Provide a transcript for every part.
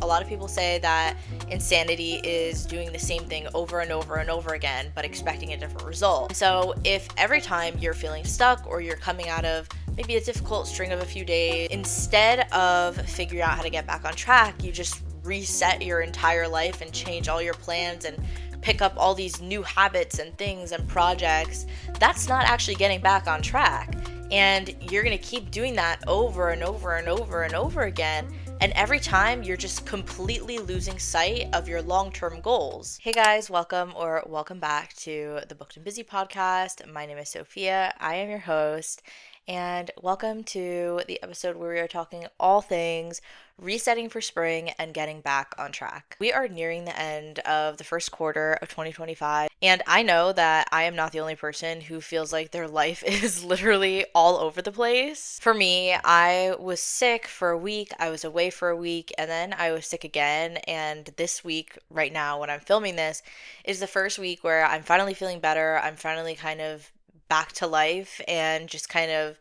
lot of people say that insanity is doing the same thing over and over and over again, but expecting a different result. So if every time you're feeling stuck or you're coming out of maybe a difficult string of a few days, instead of figuring out how to get back on track, you just reset your entire life and change all your plans and pick up all these new habits and things and projects, that's not actually getting back on track. And you're going to keep doing that over and over and over and over again. And every time you're just completely losing sight of your long-term goals. Hey guys, welcome back to the Booked and Busy podcast. My name is Sophia. I am your host. And welcome to the episode where we are talking all things resetting for spring and getting back on track. We are nearing the end of the first quarter of 2025, and I know that I am not the only person who feels like their life is literally all over the place. For me, I was sick for a week, I was away for a week, and then I was sick again, and this week, right now, when I'm filming this, is the first week where I'm finally feeling better. I'm finally kind of back to life and just kind of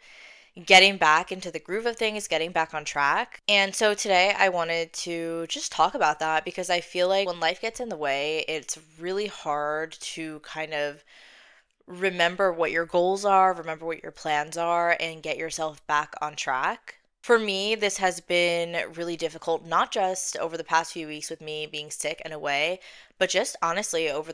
getting back into the groove of things, getting back on track. And so today I wanted to just talk about that because I feel like when life gets in the way, it's really hard to kind of remember what your goals are, remember what your plans are, and get yourself back on track. For me, this has been really difficult, not just over the past few weeks with me being sick and away, but just honestly over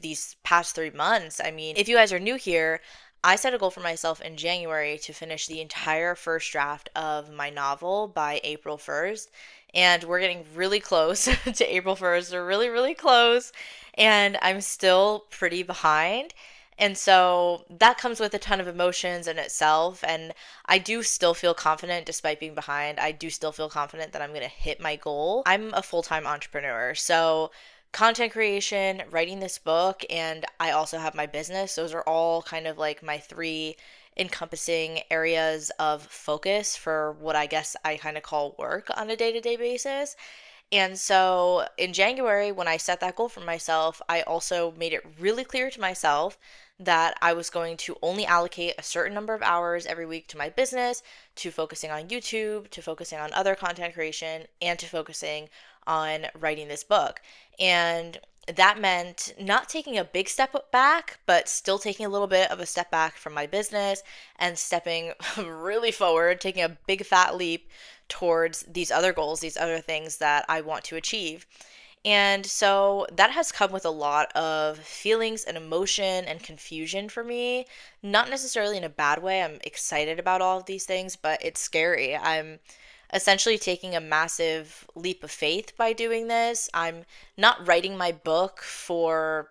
these past 3 months. I mean, if you guys are new here, I set a goal for myself in January to finish the entire first draft of my novel by April 1st. And we're getting really close to April 1st. We're really, really close. And I'm still pretty behind. And so that comes with a ton of emotions in itself. And I do still feel confident despite being behind. I do still feel confident that I'm going to hit my goal. I'm a full-time entrepreneur. So content creation, writing this book, and I also have my business. Those are all kind of like my three encompassing areas of focus for what I guess I kind of call work on a day-to-day basis. And so in January, when I set that goal for myself, I also made it really clear to myself that I was going to only allocate a certain number of hours every week to my business, to focusing on YouTube, to focusing on other content creation, and to focusing on writing this book. And that meant not taking a big step back, but still taking a little bit of a step back from my business and stepping really forward, taking a big fat leap towards these other goals, these other things that I want to achieve. And so that has come with a lot of feelings and emotion and confusion for me. Not necessarily in a bad way. I'm excited about all of these things, but it's scary. I'm essentially taking a massive leap of faith by doing this. Not writing my book for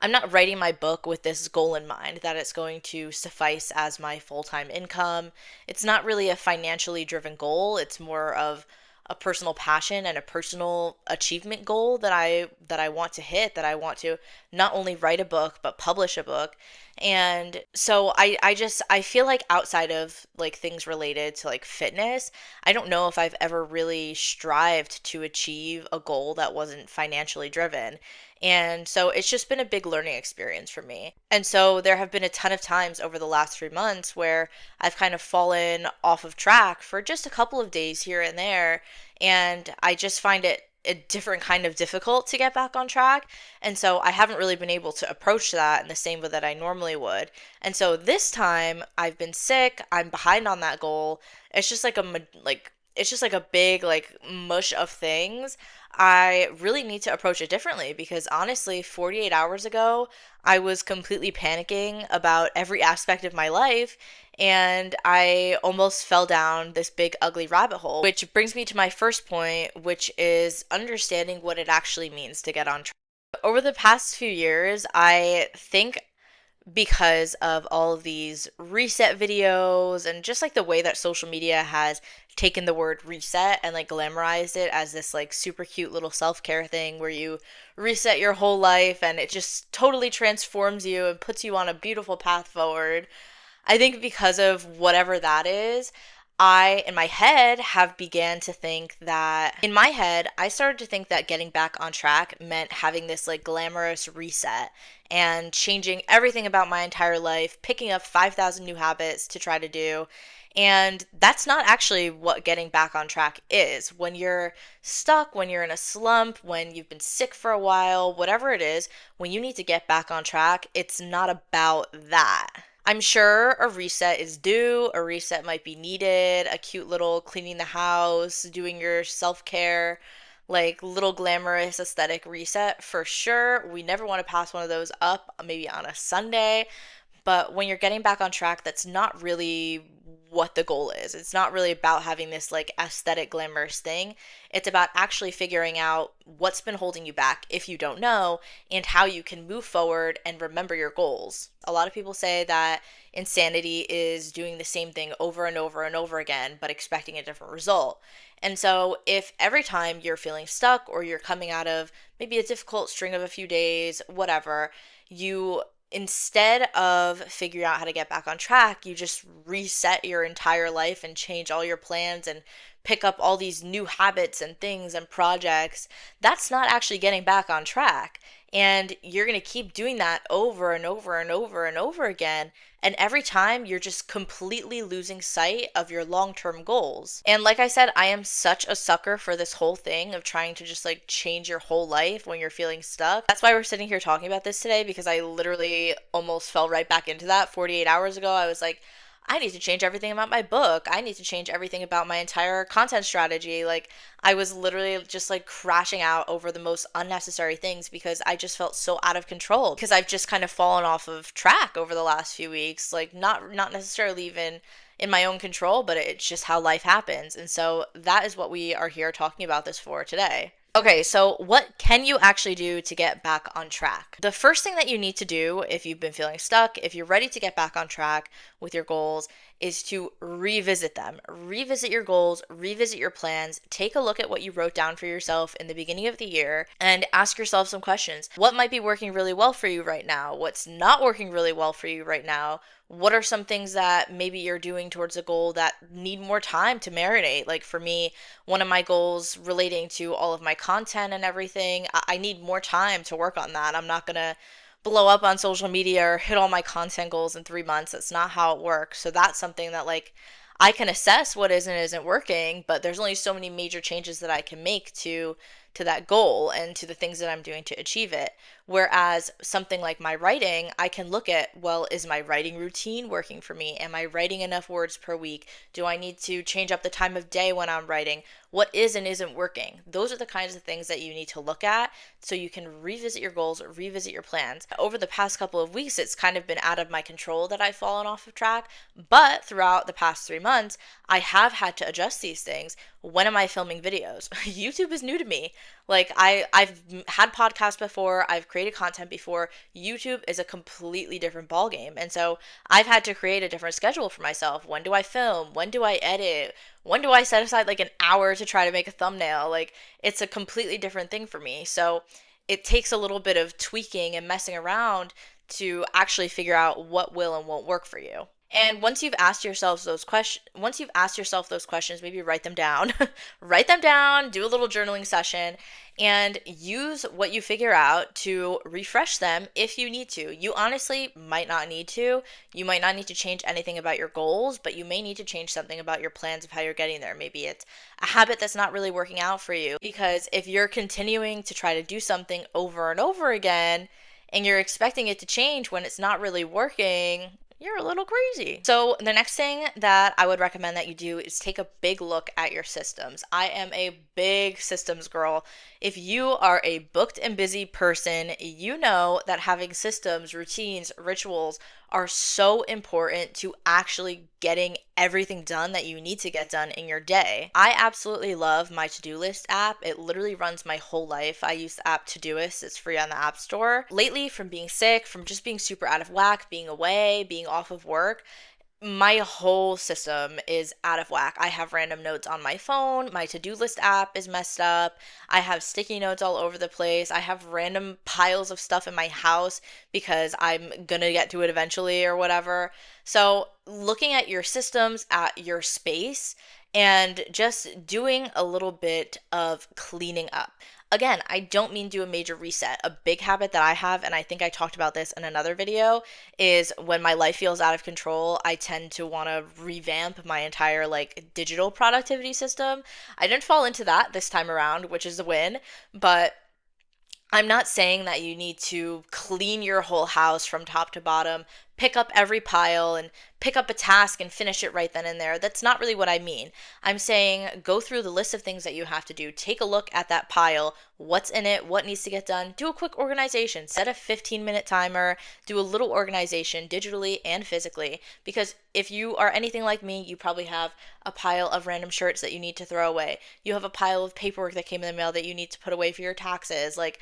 I'm not writing my book with this goal in mind that it's going to suffice as my full-time income. It's not really a financially driven goal. It's more of a personal passion and a personal achievement goal that I want to hit, that I want to not only write a book but publish a book. And so I feel like outside of like things related to like fitness, I don't know if I've ever really strived to achieve a goal that wasn't financially driven. And so it's just been a big learning experience for me. And so there have been a ton of times over the last 3 months where I've kind of fallen off of track for just a couple of days here and there. And I just find it a different kind of difficult to get back on track. And so I haven't really been able to approach that in the same way that I normally would. And so this time I've been sick, I'm behind on that goal. It's just like it's just like a big like mush of things. I really need to approach it differently because honestly, 48 hours ago, I was completely panicking about every aspect of my life and I almost fell down this big ugly rabbit hole, which brings me to my first point, which is understanding what it actually means to get on track. Over the past few years, I think because of all of these reset videos and just like the way that social media has taken the word reset and like glamorized it as this like super cute little self-care thing where you reset your whole life and it just totally transforms you and puts you on a beautiful path forward. I think because of whatever that is, I, in my head, have began to think that, in my head, I started to think that getting back on track meant having this like glamorous reset and changing everything about my entire life, picking up 5,000 new habits to try to do. And that's not actually what getting back on track is. When you're stuck, when you're in a slump, when you've been sick for a while, whatever it is, when you need to get back on track, it's not about that. I'm sure a reset is due, a reset might be needed, a cute little cleaning the house, doing your self care, like little glamorous aesthetic reset for sure. We never want to pass one of those up, maybe on a Sunday. But when you're getting back on track, that's not really what the goal is. It's not really about having this like aesthetic, glamorous thing. It's about actually figuring out what's been holding you back if you don't know, and how you can move forward and remember your goals. A lot of people say that insanity is doing the same thing over and over and over again, but expecting a different result. And so, if every time you're feeling stuck or you're coming out of maybe a difficult string of a few days, whatever, you instead of figuring out how to get back on track, you just reset your entire life and change all your plans and pick up all these new habits and things and projects. That's not actually getting back on track. And you're going to keep doing that over and over and over and over again. And every time you're just completely losing sight of your long term goals. And like I said, I am such a sucker for this whole thing of trying to just like change your whole life when you're feeling stuck. That's why we're sitting here talking about this today, because I literally almost fell right back into that 48 hours ago. I was like, I need to change everything about my book. I need to change everything about my entire content strategy. Like, I was literally just like crashing out over the most unnecessary things because I just felt so out of control, because I've just kind of fallen off of track over the last few weeks. Like, not necessarily even in my own control, but it's just how life happens. And so that is what we are here talking about this for today. Okay, so what can you actually do to get back on track? The first thing that you need to do if you've been feeling stuck, if you're ready to get back on track with your goals, is to revisit them. Revisit your goals, revisit your plans, take a look at what you wrote down for yourself in the beginning of the year, and ask yourself some questions. What might be working really well for you right now? What's not working really well for you right now? What are some things that maybe you're doing towards a goal that need more time to marinate? Like for me, one of my goals relating to all of my content and everything, I need more time to work on that. I'm not gonna blow up on social media or hit all my content goals in 3 months. That's not how it works. So that's something that like I can assess what is and isn't working, but there's only so many major changes that I can make to that goal and to the things that I'm doing to achieve it. Whereas something like my writing, I can look at, well, is my writing routine working for me? Am I writing enough words per week? Do I need to change up the time of day when I'm writing? What is and isn't working? Those are the kinds of things that you need to look at so you can revisit your goals, revisit your plans. Over the past couple of weeks, it's kind of been out of my control that I've fallen off of track, but throughout the past 3 months, I have had to adjust these things. When am I filming videos? YouTube is new to me. Like I've had podcasts before, I've created content before. YouTube is a completely different ballgame. And so I've had to create a different schedule for myself. When do I film? When do I edit? When do I set aside like an hour to try to make a thumbnail? Like, it's a completely different thing for me. So it takes a little bit of tweaking and messing around to actually figure out what will and won't work for you. And once you've asked yourself those questions, maybe write them down. Write them down, do a little journaling session, and use what you figure out to refresh them if you need to. You honestly might not need to. You might not need to change anything about your goals, but you may need to change something about your plans of how you're getting there. Maybe it's a habit that's not really working out for you. Because if you're continuing to try to do something over and over again, and you're expecting it to change when it's not really working, you're a little crazy. So the next thing that I would recommend that you do is take a big look at your systems. I am a big systems girl. If you are a booked and busy person, you know that having systems, routines, rituals are so important to actually getting everything done that you need to get done in your day. I absolutely love my to-do list app. It literally runs my whole life. I use the app Todoist. It's free on the App Store. Lately, from being sick, from just being super out of whack, being away, being off of work, my whole system is out of whack. I have random notes on my phone. My to-do list app is messed up. I have sticky notes all over the place. I have random piles of stuff in my house because I'm gonna get to it eventually or whatever. So looking at your systems, at your space, and just doing a little bit of cleaning up. Again, I don't mean do a major reset. A big habit that I have, and I think I talked about this in another video, is when my life feels out of control, I tend to want to revamp my entire like digital productivity system. I didn't fall into that this time around, which is a win, but I'm not saying that you need to clean your whole house from top to bottom, pick up every pile and pick up a task and finish it right then and there. That's not really what I mean. I'm saying go through the list of things that you have to do. Take a look at that pile, what's in it, what needs to get done. Do a quick organization. Set a 15-minute timer. Do a little organization digitally and physically. Because if you are anything like me, you probably have a pile of random shirts that you need to throw away. You have a pile of paperwork that came in the mail that you need to put away for your taxes. Like,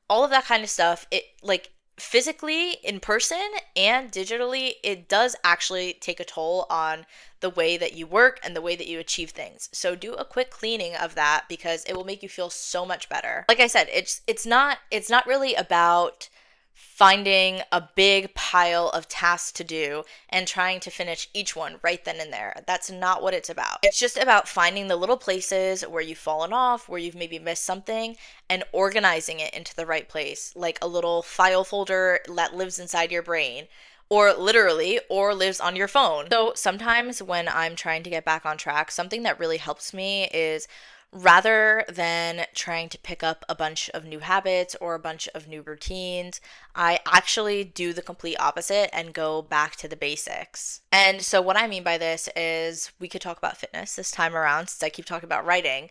all of that kind of stuff, it like physically in person and digitally, it does actually take a toll on the way that you work and the way that you achieve things. So do a quick cleaning of that because it will make you feel so much better. Like I said, it's not really about finding a big pile of tasks to do and trying to finish each one right then and there. That's not what it's about. It's just about finding the little places where you've fallen off, where you've maybe missed something, and organizing it into the right place, like a little file folder that lives inside your brain. Or literally, or lives on your phone. So sometimes when I'm trying to get back on track, something that really helps me is rather than trying to pick up a bunch of new habits or a bunch of new routines, I actually do the complete opposite and go back to the basics. And so, what I mean by this is we could talk about fitness this time around since I keep talking about writing.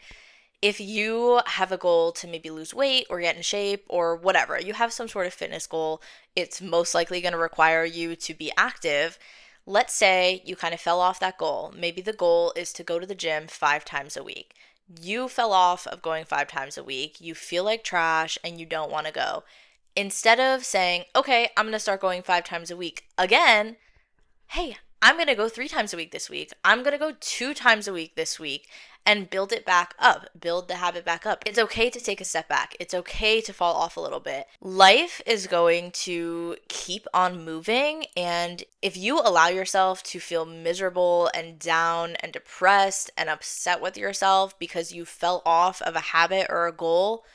If you have a goal to maybe lose weight or get in shape or whatever, you have some sort of fitness goal, it's most likely going to require you to be active. Let's say you kind of fell off that goal. Maybe the goal is to go to the gym 5 times a week. You fell off of going 5 times a week, you feel like trash, and you don't want to go. Instead of saying, okay, I'm going to start going 5 times a week again, hey, I'm going to go 3 times a week this week. I'm going to go 2 times a week this week and build it back up, build the habit back up. It's okay to take a step back. It's okay to fall off a little bit. Life is going to keep on moving. And if you allow yourself to feel miserable and down and depressed and upset with yourself because you fell off of a habit or a goal,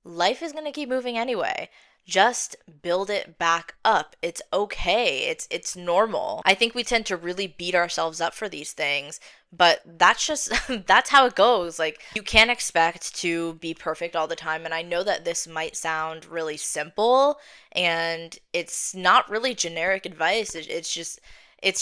life is going to keep moving anyway. Just build it back up. It's okay. It's normal. I think we tend to really beat ourselves up for these things, but that's just that's how it goes. Like you can't expect to be perfect all the time, and I know that this might sound really simple and it's not really generic advice. It's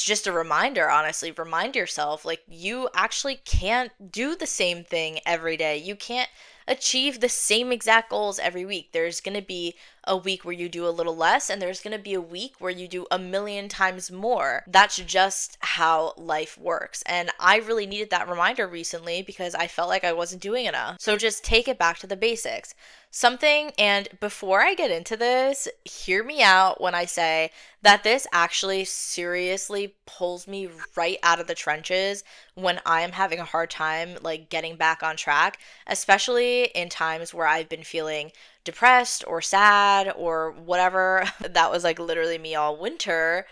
just a reminder, honestly. Remind yourself, like, you actually can't do the same thing every day. You can't achieve the same exact goals every week. There's going to be a week where you do a little less, and there's going to be a week where you do a million times more. That's just how life works. And I really needed that reminder recently because I felt like I wasn't doing enough. So just take it back to the basics. Something, and before I get into this, hear me out when I say that this actually seriously pulls me right out of the trenches when I am having a hard time like getting back on track, especially in times where I've been feeling depressed or sad or whatever. That was like literally me all winter.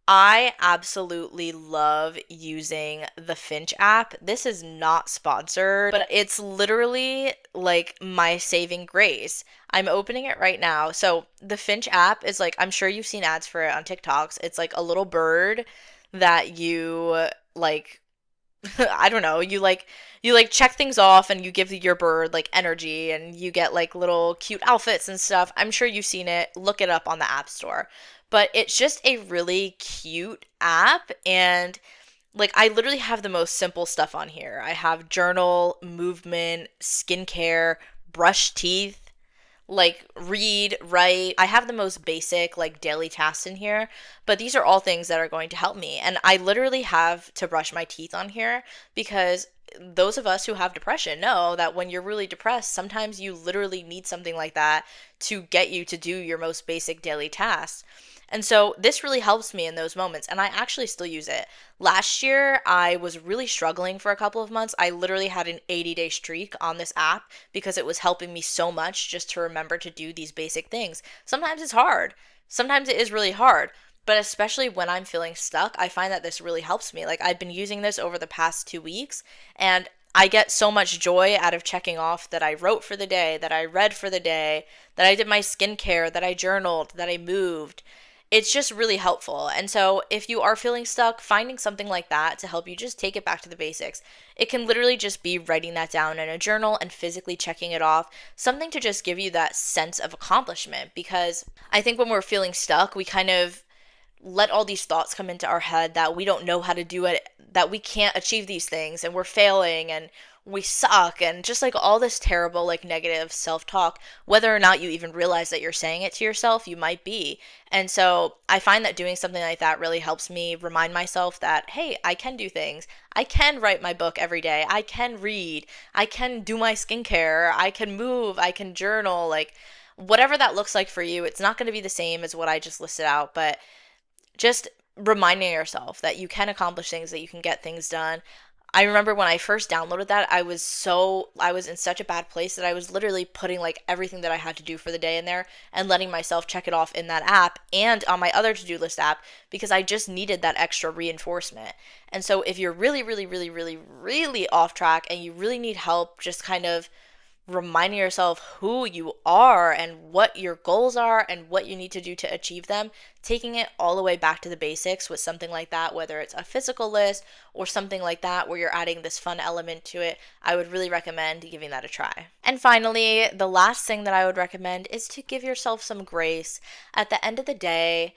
I absolutely love using the Finch app. This is not sponsored, but it's literally like my saving grace. I'm opening it right now. So, the Finch app is like, I'm sure you've seen ads for it on TikToks. It's like a little bird that you like I don't know, you like check things off and you give your bird like energy and you get like little cute outfits and stuff. I'm sure you've seen it. Look it up on the App Store. But it's just a really cute app and like I literally have the most simple stuff on here. I have journal, movement, skincare, brush teeth, like read, write. I have the most basic like daily tasks in here, but these are all things that are going to help me. And I literally have to brush my teeth on here because those of us who have depression know that when you're really depressed, sometimes you literally need something like that to get you to do your most basic daily tasks. And so this really helps me in those moments, and I actually still use it. Last year, I was really struggling for a couple of months. I literally had an 80-day streak on this app because it was helping me so much just to remember to do these basic things. Sometimes it's hard. Sometimes it is really hard. But especially when I'm feeling stuck, I find that this really helps me. Like I've been using this over the past 2 weeks, and I get so much joy out of checking off that I wrote for the day, that I read for the day, that I did my skincare, that I journaled, that I moved. It's just really helpful. And so, if you are feeling stuck, finding something like that to help you just take it back to the basics. It can literally just be writing that down in a journal and physically checking it off, something to just give you that sense of accomplishment. Because I think when we're feeling stuck, we kind of let all these thoughts come into our head that we don't know how to do it, that we can't achieve these things, and we're failing, and we suck, and just like all this terrible, like negative self talk, whether or not you even realize that you're saying it to yourself, you might be. And so I find that doing something like that really helps me remind myself that, hey, I can do things. I can write my book every day. I can read. I can do my skincare. I can move. I can journal. Like, whatever that looks like for you, it's not going to be the same as what I just listed out, but just reminding yourself that you can accomplish things, that you can get things done. I remember when I first downloaded that, I was in such a bad place that I was literally putting like everything that I had to do for the day in there and letting myself check it off in that app and on my other to-do list app because I just needed that extra reinforcement. And so if you're really, really, really, really, really off track and you really need help just kind of reminding yourself who you are and what your goals are and what you need to do to achieve them, taking it all the way back to the basics with something like that, whether it's a physical list or something like that where you're adding this fun element to it, I would really recommend giving that a try. And finally, the last thing that I would recommend is to give yourself some grace. At the end of the day,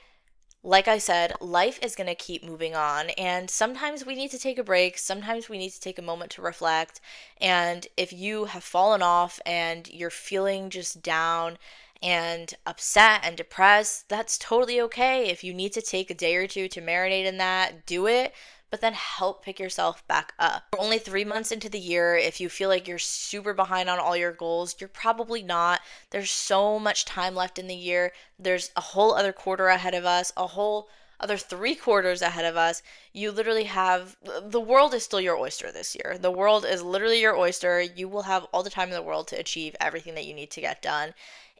like I said, life is going to keep moving on, and sometimes we need to take a break. Sometimes we need to take a moment to reflect. And if you have fallen off and you're feeling just down and upset and depressed, that's totally okay. If you need to take a day or two to marinate in that, do it. But then help pick yourself back up. We're only 3 months into the year. If you feel like you're super behind on all your goals, you're probably not. There's so much time left in the year. There's a whole other quarter ahead of us, a whole other 3 quarters ahead of us. You literally have the world is still your oyster this year. The world is literally your oyster. You will have all the time in the world to achieve everything that you need to get done.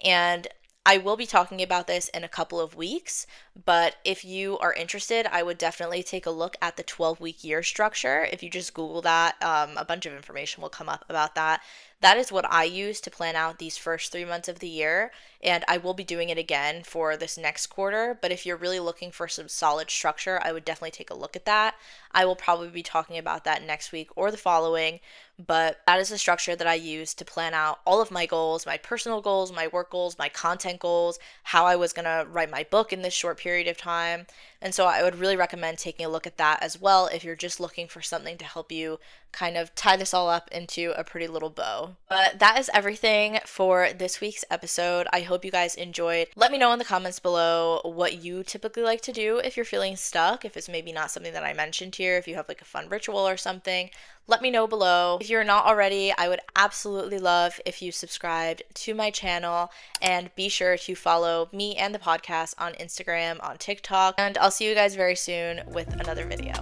And I will be talking about this in a couple of weeks, but if you are interested, I would definitely take a look at the 12-week year structure. If you just Google that, a bunch of information will come up about that. That is what I use to plan out these first 3 months of the year, and I will be doing it again for this next quarter. But if you're really looking for some solid structure, I would definitely take a look at that. I will probably be talking about that next week or the following, but that is the structure that I use to plan out all of my goals, my personal goals, my work goals, my content goals, how I was going to write my book in this short period of time. And so I would really recommend taking a look at that as well if you're just looking for something to help you kind of tie this all up into a pretty little bow. But that is everything for this week's episode. I hope you guys enjoyed. Let me know in the comments below what you typically like to do if you're feeling stuck, if it's maybe not something that I mentioned here, if you have like a fun ritual or something. Let me know below. If you're not already, I would absolutely love if you subscribed to my channel, and be sure to follow me and the podcast on Instagram, on TikTok, and I'll see you guys very soon with another video.